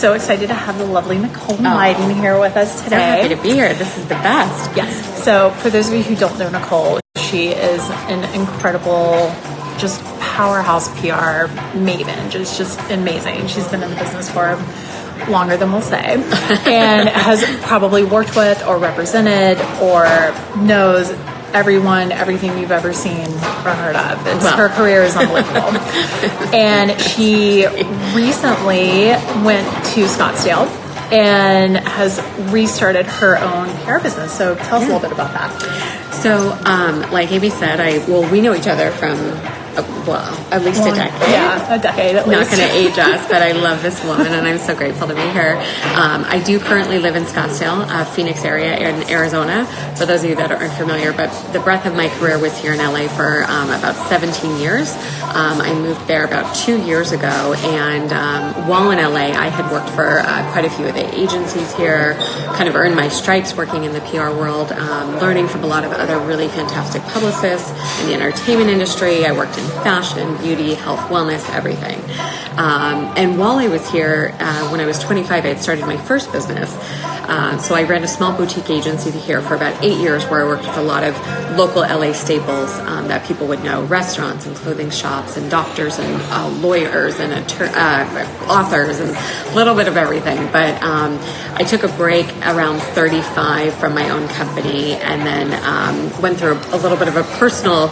so excited to have the lovely Nicole Myden here with us today. So happy to be here. This is the best. Yes. So for those of you who don't know Nicole, she is an incredible, just powerhouse PR maven. Just amazing. She's been in the business for longer than we'll say, and has probably worked with or represented or knows everyone, everything you've ever seen or heard of. Her career is unbelievable. And she recently went to Scottsdale and has restarted her own PR business. So tell us a little bit about that. So, like Amy said, we know each other from at least a decade. Yeah, a decade at least. Not going to age us, but I love this woman, and I'm so grateful to be here. I do currently live in Scottsdale, Phoenix area in Arizona, for those of you that aren't familiar, but the breadth of my career was here in LA for about 17 years. I moved there about 2 years ago, and while in LA, I had worked for quite a few of the agencies here, kind of earned my stripes working in the PR world, learning from a lot of other really fantastic publicists in the entertainment industry. I worked in fashion, beauty, health, wellness, everything. And while I was here, when I was 25, I had started my first business. So I ran a small boutique agency here for about 8 years, where I worked with a lot of local LA staples that people would know, restaurants and clothing shops and doctors and lawyers and authors and a little bit of everything. But I took a break around 35 from my own company, and then went through a little bit of a personal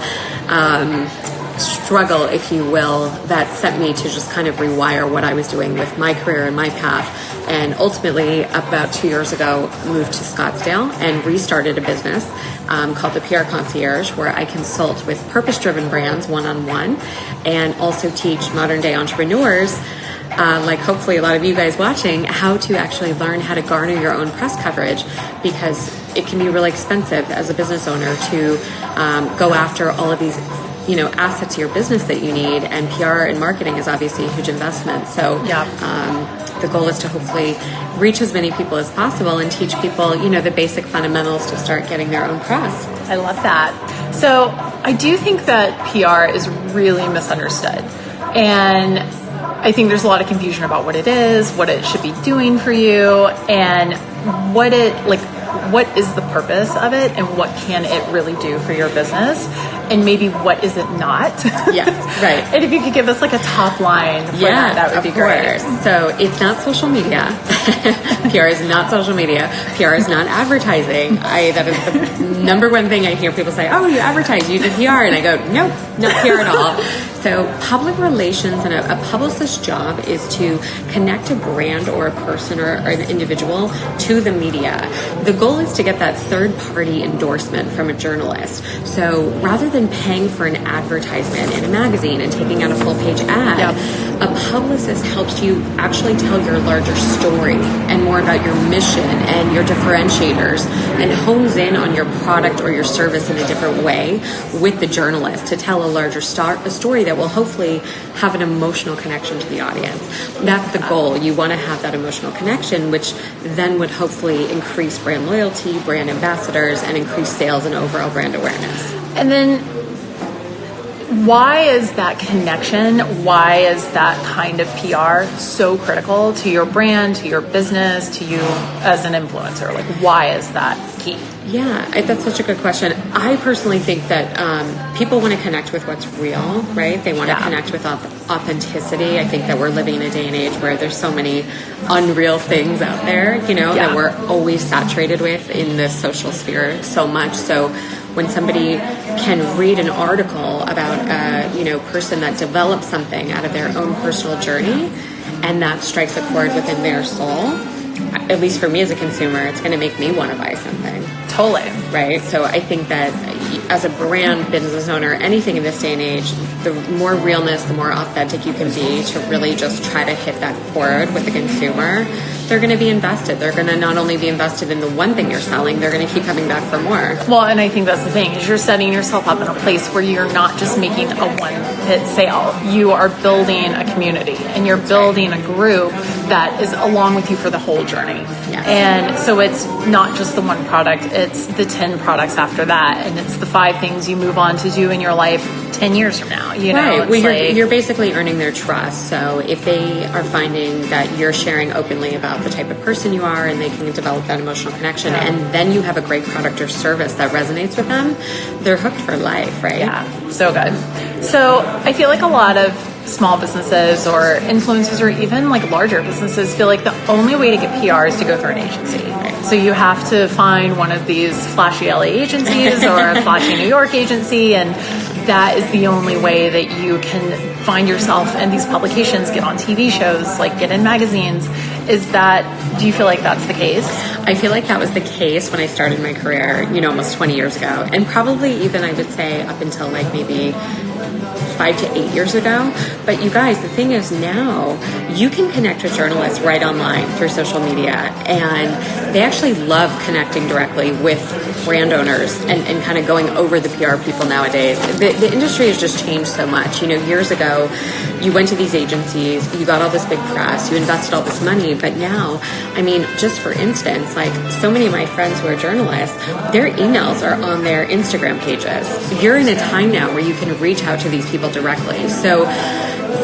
struggle, if you will, that sent me to just kind of rewire what I was doing with my career and my path. And ultimately, about 2 years ago, moved to Scottsdale and restarted a business called the PR Concierge, where I consult with purpose-driven brands one-on-one, and also teach modern-day entrepreneurs, like hopefully a lot of you guys watching, how to actually learn how to garner your own press coverage, because it can be really expensive as a business owner to go after all of these assets to your business that you need, and PR and marketing is obviously a huge investment. So the goal is to hopefully reach as many people as possible and teach people, the basic fundamentals to start getting their own press. I love that. So I do think that PR is really misunderstood. And I think there's a lot of confusion about what it is, what it should be doing for you, and what is the purpose of it, and what can it really do for your business, and maybe what is it not? Yes, right. And if you could give us like a top line for that would be great. So it's not social media. PR is not social media. PR is not advertising. That is the number one thing I hear people say, oh, you advertise, you do PR. And I go, nope, not PR at all. So public relations and a publicist's job is to connect a brand or a person or an individual to the media. The goal is to get that third-party endorsement from a journalist. So rather than paying for an advertisement in a magazine and taking out a full-page ad, a publicist helps you actually tell your larger story and more about your mission and your differentiators, and hones in on your product or your service in a different way with the journalist to tell a larger story that will hopefully have an emotional connection to the audience. That's the goal. You want to have that emotional connection, which then would hopefully increase brand loyalty, brand ambassadors, and increase sales and overall brand awareness. And then why is that connection, why is that kind of PR so critical to your brand, to your business, to you as an influencer? Like, why is that key? Yeah, that's such a good question. I personally think that people want to connect with what's real, right? They want to connect with authenticity. I think that we're living in a day and age where there's so many unreal things out there, that we're always saturated with in the social sphere so much. So when somebody can read an article about a person that developed something out of their own personal journey, and that strikes a chord within their soul, at least for me as a consumer, it's going to make me want to buy something. Totally. Right? So I think that as a brand business owner, anything in this day and age, the more realness, the more authentic you can be to really just try to hit that chord with the consumer, they're going to be invested. They're going to not only be invested in the one thing you're selling, they're going to keep coming back for more. Well, and I think that's the thing, is you're setting yourself up in a place where you're not just making a one-hit sale. You are building a community, and you're building a group that is along with you for the whole journey. Yes. And so it's not just the one product, it's the 10 products after that, and it's the 5 5 things you move on to do in your life 10 years from now, you know? Right. Well, you're basically earning their trust. So if they are finding that you're sharing openly about the type of person you are and they can develop that emotional connection, and then you have a great product or service that resonates with them, they're hooked for life, right? Yeah, so good. So I feel like a lot of small businesses or influencers or even like larger businesses feel like the only way to get PR is to go through an agency. Right. So you have to find one of these flashy LA agencies or a flashy New York agency, and that is the only way that you can find yourself in these publications, get on TV shows, like get in magazines. Do you feel like that's the case? I feel like that was the case when I started my career, almost 20 years ago. And probably even, I would say, up until like maybe 5 to 8 years ago. But you guys, the thing is now you can connect with journalists right online through social media, and they actually love connecting directly with brand owners and kind of going over the PR people nowadays. The industry has just changed so much. Years ago, you went to these agencies, you got all this big press, you invested all this money, but now, just for instance, like so many of my friends who are journalists, their emails are on their Instagram pages. You're in a time now where you can reach out to these people directly. So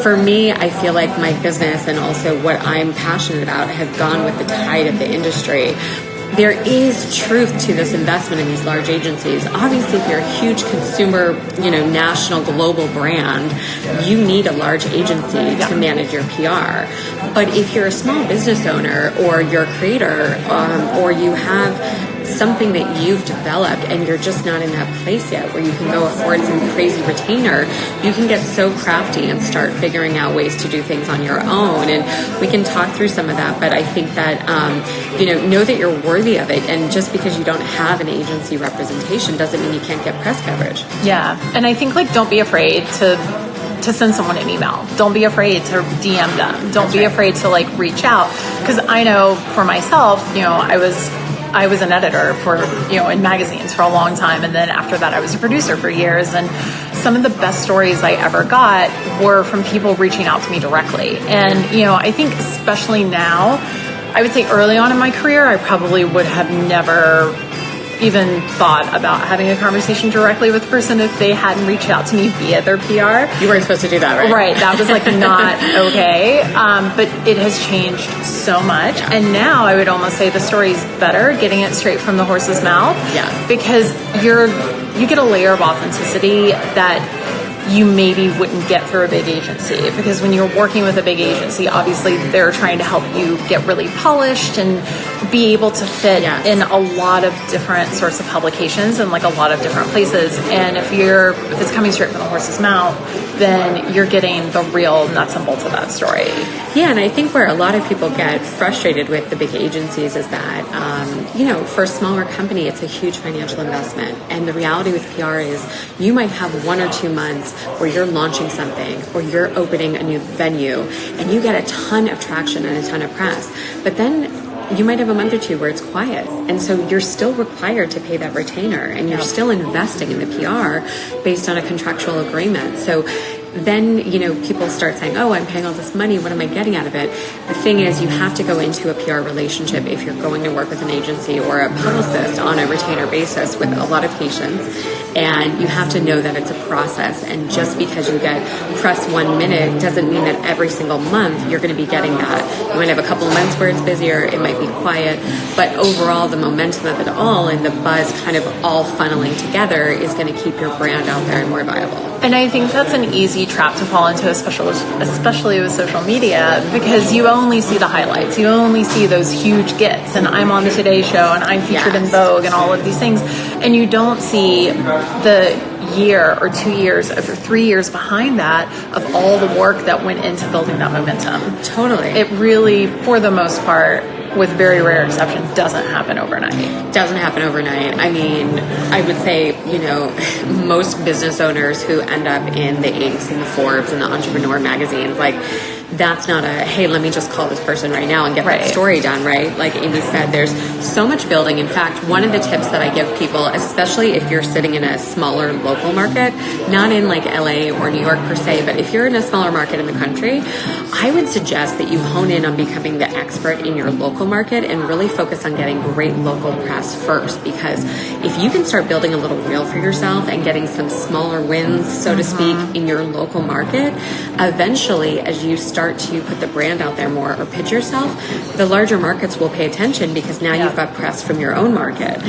for me, I feel like my business and also what I'm passionate about has gone with the tide of the industry. There is truth to this investment in these large agencies. Obviously, if you're a huge consumer, national, global brand, you need a large agency to manage your PR. But if you're a small business owner or you're a creator or you have something that you've developed and you're just not in that place yet where you can go afford some crazy retainer, you can get so crafty and start figuring out ways to do things on your own. And we can talk through some of that, but I think that, know that you're worthy of it. And just because you don't have an agency representation doesn't mean you can't get press coverage. Yeah. And I think don't be afraid to send someone an email. Don't be afraid to DM them. Don't be afraid to reach out. Because I know for myself, I was an editor for, in magazines for a long time. And then after that, I was a producer for years. And some of the best stories I ever got were from people reaching out to me directly. And, I think especially now, I would say early on in my career, I probably would have never even thought about having a conversation directly with the person if they hadn't reached out to me via their PR. You weren't supposed to do that, right? Right. That was not okay. But it has changed so much. Yeah. And now I would almost say the story's better getting it straight from the horse's mouth. Yeah. Because you get a layer of authenticity that you maybe wouldn't get through a big agency, because when you're working with a big agency, obviously they're trying to help you get really polished and be able to fit in a lot of different sorts of publications and a lot of different places. And if it's coming straight from the horse's mouth, then you're getting the real nuts and bolts of that story. Yeah, and I think where a lot of people get frustrated with the big agencies is that, for a smaller company, it's a huge financial investment. And the reality with PR is you might have 1 or 2 months where you're launching something or you're opening a new venue and you get a ton of traction and a ton of press. But then you might have a month or 2 where it's quiet. And so you're still required to pay that retainer and you're still investing in the PR based on a contractual agreement. So then, people start saying, oh, I'm paying all this money. What am I getting out of it? The thing is, you have to go into a PR relationship if you're going to work with an agency or a publicist on a retainer basis with a lot of patience. And you have to know that it's a process. And just because you get press 1 minute doesn't mean that every single month you're going to be getting that. You might have a couple of months where it's busier. It might be quiet. But overall, the momentum of it all and the buzz kind of all funneling together is going to keep your brand out there and more viable. And I think that's an easy trap to fall into, especially with social media, because you only see the highlights. You only see those huge gets, and I'm on the Today Show, and I'm featured in Vogue, and all of these things. And you don't see the year or 2 years or 3 years behind that of all the work that went into building that momentum. Totally. It really, for the most part, with very rare exception, doesn't happen overnight. Doesn't happen overnight. I would say, most business owners who end up in the Incs and the Forbes and the Entrepreneur magazines, that's not a, hey, let me just call this person right now and get that story done, right? Like Amy said, there's so much building. In fact, one of the tips that I give people, especially if you're sitting in a smaller local market, not in like LA or New York per se, but if you're in a smaller market in the country, I would suggest that you hone in on becoming the expert in your local market and really focus on getting great local press first, because if you can start building a little reel for yourself and getting some smaller wins, so to speak, in your local market, eventually as you start to put the brand out there more or pitch yourself, the larger markets will pay attention because now you've got press from your own market.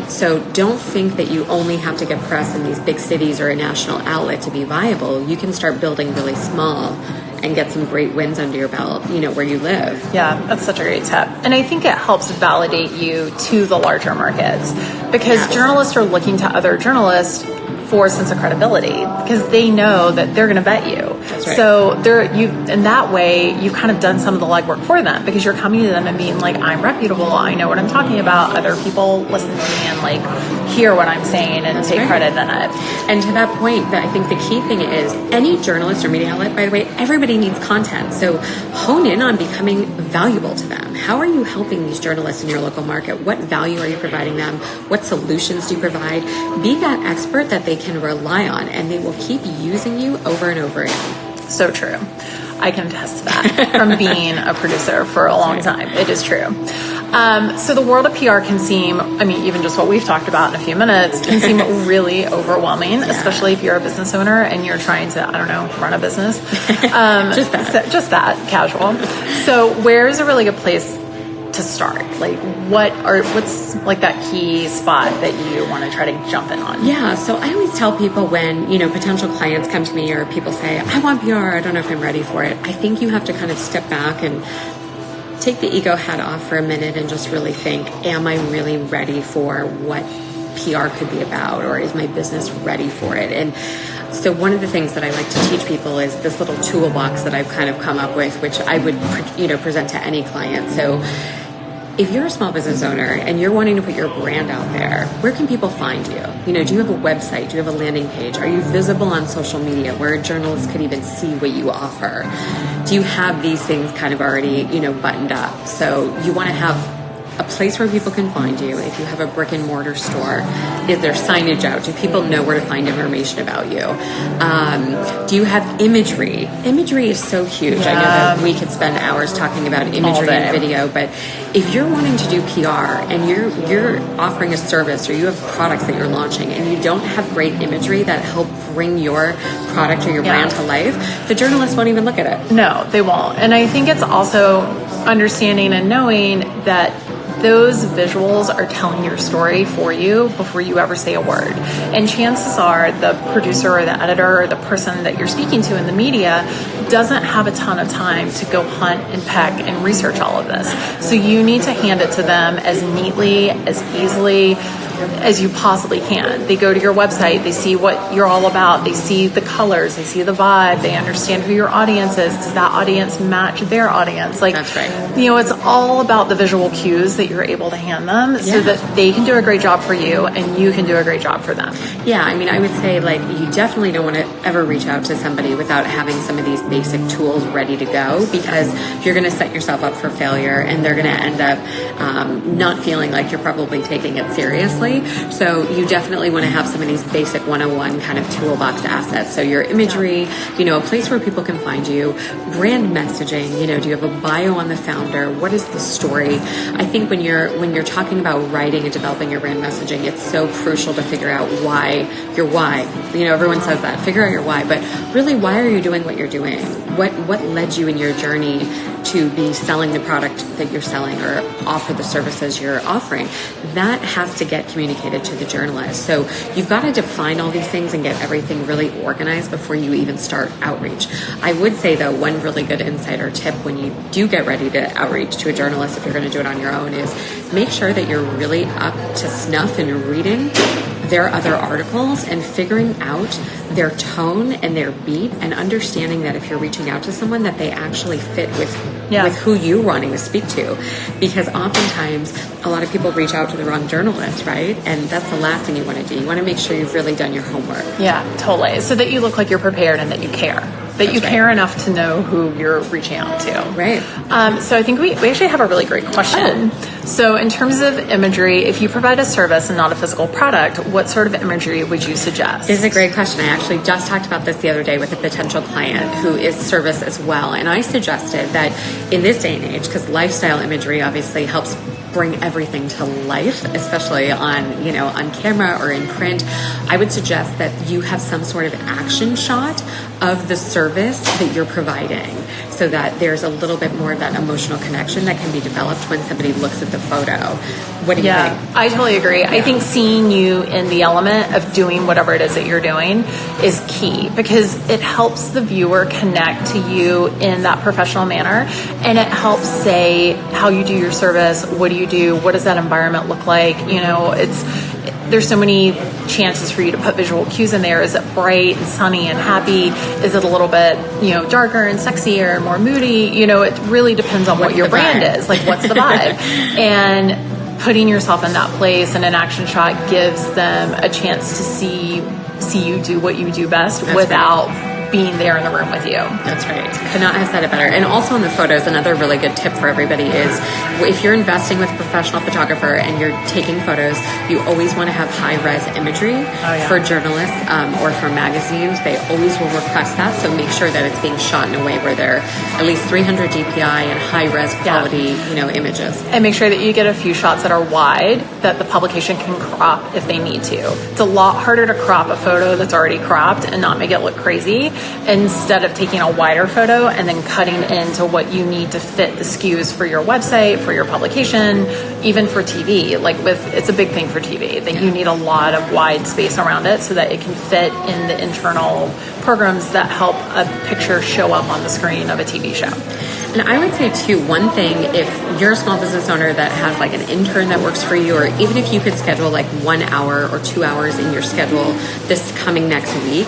So don't think that you only have to get press in these big cities or a national outlet to be viable. You can start building really small and get some great wins under your belt, you know, where you live. Yeah, that's such a great tip. And I think it helps validate you to the larger markets, because journalists are looking to other journalists for a sense of credibility, because they know that they're going to vet you. That's right. So in that way, you've kind of done some of the legwork for them, because you're coming to them and being like, I'm reputable, I know what I'm talking about, other people listen to me and like hear what I'm saying and take credit in it. And to that point, I think the key thing is any journalist or media outlet, by the way, everybody needs content. So hone in on becoming valuable to them. How are you helping these journalists in your local market? What value are you providing them? What solutions do you provide? Be that expert that they can rely on, and they will keep using you over and over again. So true. I can attest to that from being a producer for a long time. It is true. So the world of PR can seem, I mean, even just what we've talked about in a few minutes, can seem really overwhelming, especially if you're a business owner and you're trying to, I don't know, run a business. Just that, casual. So where's a really good place to start? Like what's like that key spot that you want to try to jump in on? Yeah, so I always tell people when, you know, potential clients come to me or people say, I want PR, I don't know if I'm ready for it. I think you have to kind of step back and take the ego hat off for a minute and just really think, am I really ready for what PR could be about, or is my business ready for it? And so one of the things that I like to teach people is this little toolbox that I've kind of come up with, which I would, you know, present to any client. So if you're a small business owner and you're wanting to put your brand out there, where can people find you? You know, do you have a website? Do you have a landing page? Are you visible on social media where journalists could even see what you offer? Do you have these things kind of already, you know, buttoned up? So you want to have a place where people can find you. If you have a brick and mortar store, is there signage out? Do people know where to find information about you? Do you have imagery? Imagery is so huge. I know that we could spend hours talking about imagery and video, but if you're wanting to do PR and you're offering a service or you have products that you're launching and you don't have great imagery that help bring your product or your brand to life, the journalists won't even look at it. No, they won't. And I think it's also understanding and knowing that those visuals are telling your story for you before you ever say a word. And chances are the producer or the editor or the person that you're speaking to in the media doesn't have a ton of time to go hunt and peck and research all of this. So you need to hand it to them as neatly, as easily as you possibly can. They go to your website, they see what you're all about, they see the colors, they see the vibe, they understand who your audience is. Does that audience match their audience? Like, that's right. You know, it's all about the visual cues that you're able to hand them so that they can do a great job for you and you can do a great job for them. Yeah, I mean, I would say, like, you definitely don't want to ever reach out to somebody without having some of these basic tools ready to go, because you're going to set yourself up for failure and they're going to end up not feeling like you're probably taking it seriously. So you definitely want to have some of these basic 101 kind of toolbox assets. So your imagery, you know, a place where people can find you, brand messaging, you know, do you have a bio on the founder? What is the story? I think when you're talking about writing and developing your brand messaging, it's so crucial to figure out your why. You know, everyone says that, figure out your why, but really, why are you doing what you're doing? What led you in your journey to be selling the product that you're selling or offer the services you're offering? That has to get communicated to the journalist. So you've got to define all these things and get everything really organized before you even start outreach. I would say, though, one really good insider tip when you do get ready to outreach to a journalist, if you're going to do it on your own, is make sure that you're really up to snuff in reading their other articles and figuring out their tone and their beat, and understanding that if you're reaching out to someone, that they actually fit with who you're wanting to speak to. Because oftentimes a lot of people reach out to the wrong journalist, right? And that's the last thing you want to do. You want to make sure you've really done your homework. Yeah, totally. So that you look like you're prepared and that you care. that you care enough to know who you're reaching out to. Right. So I think we actually have a really great question. So in terms of imagery, if you provide a service and not a physical product, what sort of imagery would you suggest? This is a great question. I actually just talked about this the other day with a potential client who is service as well. And I suggested that in this day and age, because lifestyle imagery obviously helps bring everything to life, especially on camera or in print, I would suggest that you have some sort of action shot of the service that you're providing, so that there's a little bit more of that emotional connection that can be developed when somebody looks at the photo. What do you think? I totally agree. Yeah. I think seeing you in the element of doing whatever it is that you're doing is key, because it helps the viewer connect to you in that professional manner, and it helps say how you do your service, what do you do, what does that environment look like. There's so many chances for you to put visual cues in there. Is it bright and sunny and happy? Is it a little bit, darker and sexier, more moody? It really depends on what your brand is. Like, what's the vibe? And putting yourself in that place and an action shot gives them a chance to see you do what you do best. That's without being there in the room with you. That's right. Could not have said it better. And also in the photos, another really good tip for everybody is if you're investing with a professional photographer and you're taking photos, you always want to have high-res imagery for journalists or for magazines. They always will request that, so make sure that it's being shot in a way where they're at least 300 DPI and high-res quality, images. And make sure that you get a few shots that are wide that the publication can crop if they need to. It's a lot harder to crop a photo that's already cropped and not make it look crazy, instead of taking a wider photo and then cutting into what you need to fit the SKUs for your website, for your publication, even for TV. It's a big thing for TV that you need a lot of wide space around it so that it can fit in the internal programs that help a picture show up on the screen of a TV show. And I would say too, one thing, if you're a small business owner that has like an intern that works for you, or even if you could schedule like 1 hour or 2 hours in your schedule this coming next week,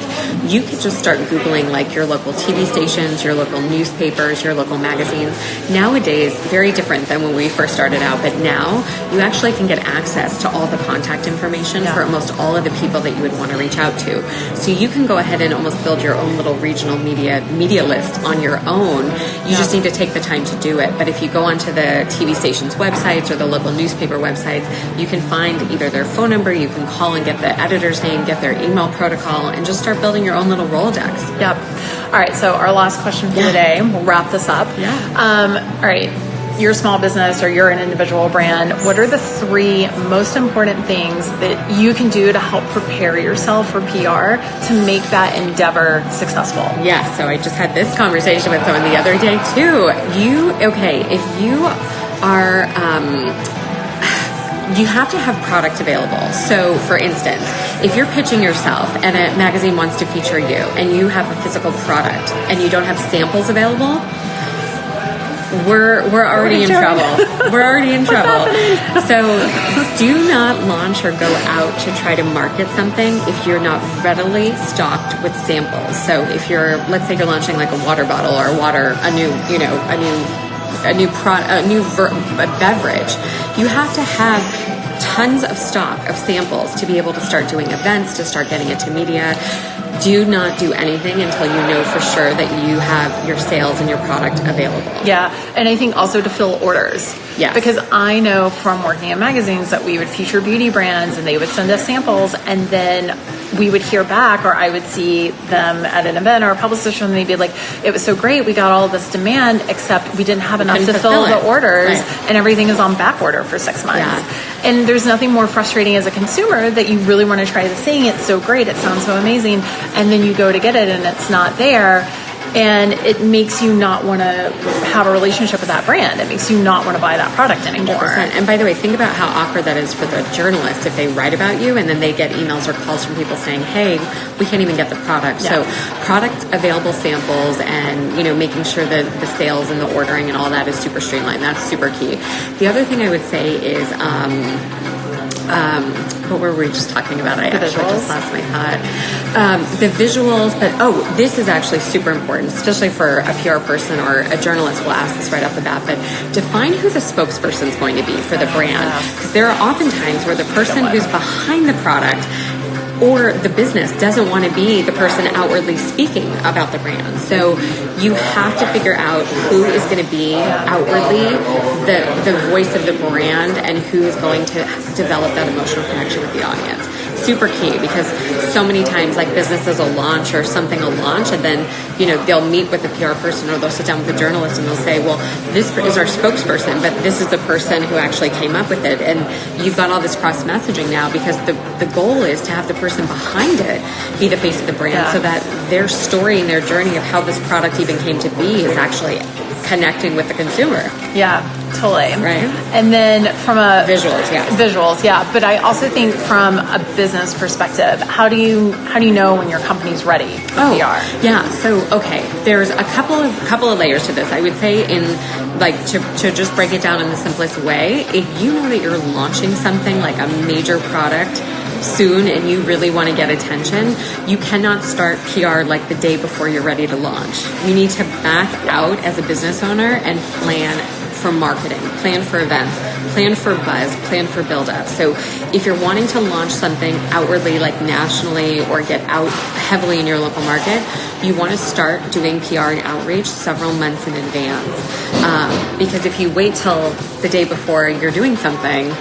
you could just start Googling like your local TV stations, your local newspapers, your local magazines. Nowadays, very different than when we first started out, but now you actually can get access to all the contact information for almost all of the people that you would want to reach out to. So you can go ahead and almost build your own little regional media list on your own. You just need to take the time to do it. But if you go onto the TV station's websites or the local newspaper websites, you can find either their phone number, you can call and get the editor's name, get their email protocol, and just start building your own little Rolodex. Yep. All right, so our last question for the day, we'll wrap this up. All right, you're a small business or you're an individual brand. What are the 3 most important things that you can do to help prepare yourself for PR to make that endeavor successful? Yeah, so I just had this conversation with someone the other day too. If you are, you have to have product available. So for instance, if you're pitching yourself and a magazine wants to feature you and you have a physical product and you don't have samples available, we're already in trouble. We're already in trouble. So do not launch or go out to try to market something if you're not readily stocked with samples. So if let's say you're launching like a water bottle or a new beverage, you have to have tons of stock of samples to be able to start doing events, to start getting it to media. Do not do anything until you know for sure that you have your sales and your product available. Yeah, and I think also to fill orders. Yeah. Because I know from working in magazines that we would feature beauty brands and they would send us samples, and then we would hear back, or I would see them at an event or a publicist, and they'd be like, it was so great, we got all this demand, except we didn't have enough to fill the orders, and everything is on back order for 6 months. Yeah. And there's nothing more frustrating as a consumer that you really want to try the thing, it's so great, it sounds so amazing, and then you go to get it and it's not there. And it makes you not want to have a relationship with that brand. It makes you not want to buy that product anymore. 100%. And by the way, think about how awkward that is for the journalist if they write about you and then they get emails or calls from people saying, hey, we can't even get the product. Yeah. So product available samples and, making sure that the sales and the ordering and all that is super streamlined. That's super key. The other thing I would say is, what were we just talking about? I actually just lost my thought. The visuals, but this is actually super important, especially for a PR person or a journalist will ask this right off the bat, but define who the spokesperson is going to be for the brand. Because there are often times where the person who's behind the product or the business doesn't want to be the person outwardly speaking about the brand. So you have to figure out who is going to be outwardly the voice of the brand and who is going to develop that emotional connection with the audience. Super key, because so many times, like, businesses will launch or something will launch, and then, you know, they'll meet with a PR person or they'll sit down with a journalist and they'll say, well, this is our spokesperson, but this is the person who actually came up with it. And you've got all this cross messaging now, because the goal is to have the person behind it be the face of the brand, so that their story and their journey of how this product even came to be is actually connecting with the consumer. Yeah, totally. Right. And then from a visuals, yeah. But I also think from a business perspective, how do you know when your company's ready for PR? Yeah. So there's a couple of layers to this. I would say, in like, to just break it down in the simplest way, if you know that you're launching something like a major product soon and you really want to get attention, you cannot start PR like the day before you're ready to launch. You need to back out as a business owner and plan for marketing, plan for events, plan for buzz, plan for build up. So if you're wanting to launch something outwardly, like nationally, or get out heavily in your local market, you want to start doing PR and outreach several months in advance. Because if you wait till the day before you're doing something,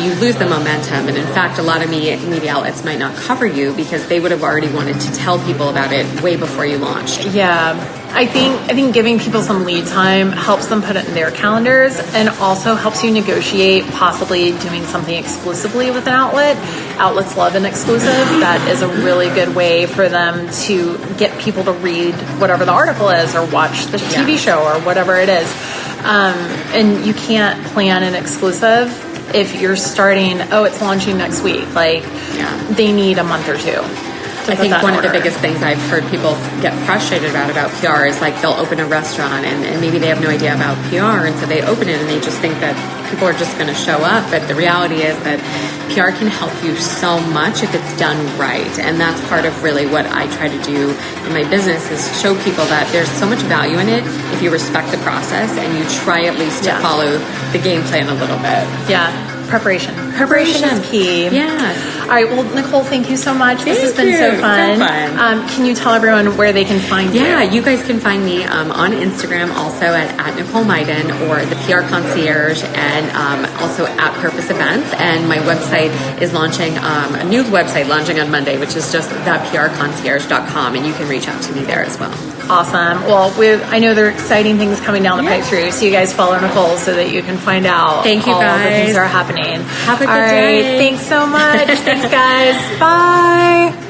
you lose the momentum. And in fact, a lot of media outlets might not cover you because they would have already wanted to tell people about it way before you launched. Yeah. I think giving people some lead time helps them put it in their calendars, and also helps you negotiate possibly doing something exclusively with an outlet. Outlets love an exclusive. That is a really good way for them to get people to read whatever the article is or watch the TV show or whatever it is. And you can't plan an exclusive if you're starting, it's launching next week. They need a month or two. I think one of the biggest things I've heard people get frustrated about PR is, like, they'll open a restaurant and maybe they have no idea about PR, and so they open it and they just think that people are just going to show up. But the reality is that PR can help you so much if it's done right. And that's part of really what I try to do in my business, is show people that there's so much value in it if you respect the process and you try at least to follow the game plan a little bit. Yeah. Preparation is key. Yeah. All right. Well, Nicole, thank you so much. This has been so fun. Can you tell everyone where they can find you? Yeah, you guys can find me on Instagram, also at Nicole Myden, or the PR Concierge, and also at Purpose Events. And my website is launching, a new website launching on Monday, which is just theprconcierge.com, and you can reach out to me there as well. Awesome. Well, I know there are exciting things coming down the pipe through, so you guys follow Nicole so that you can find out Thank you, all guys. the things that are happening. Have a good day. Thanks so much. Thanks, guys. Bye.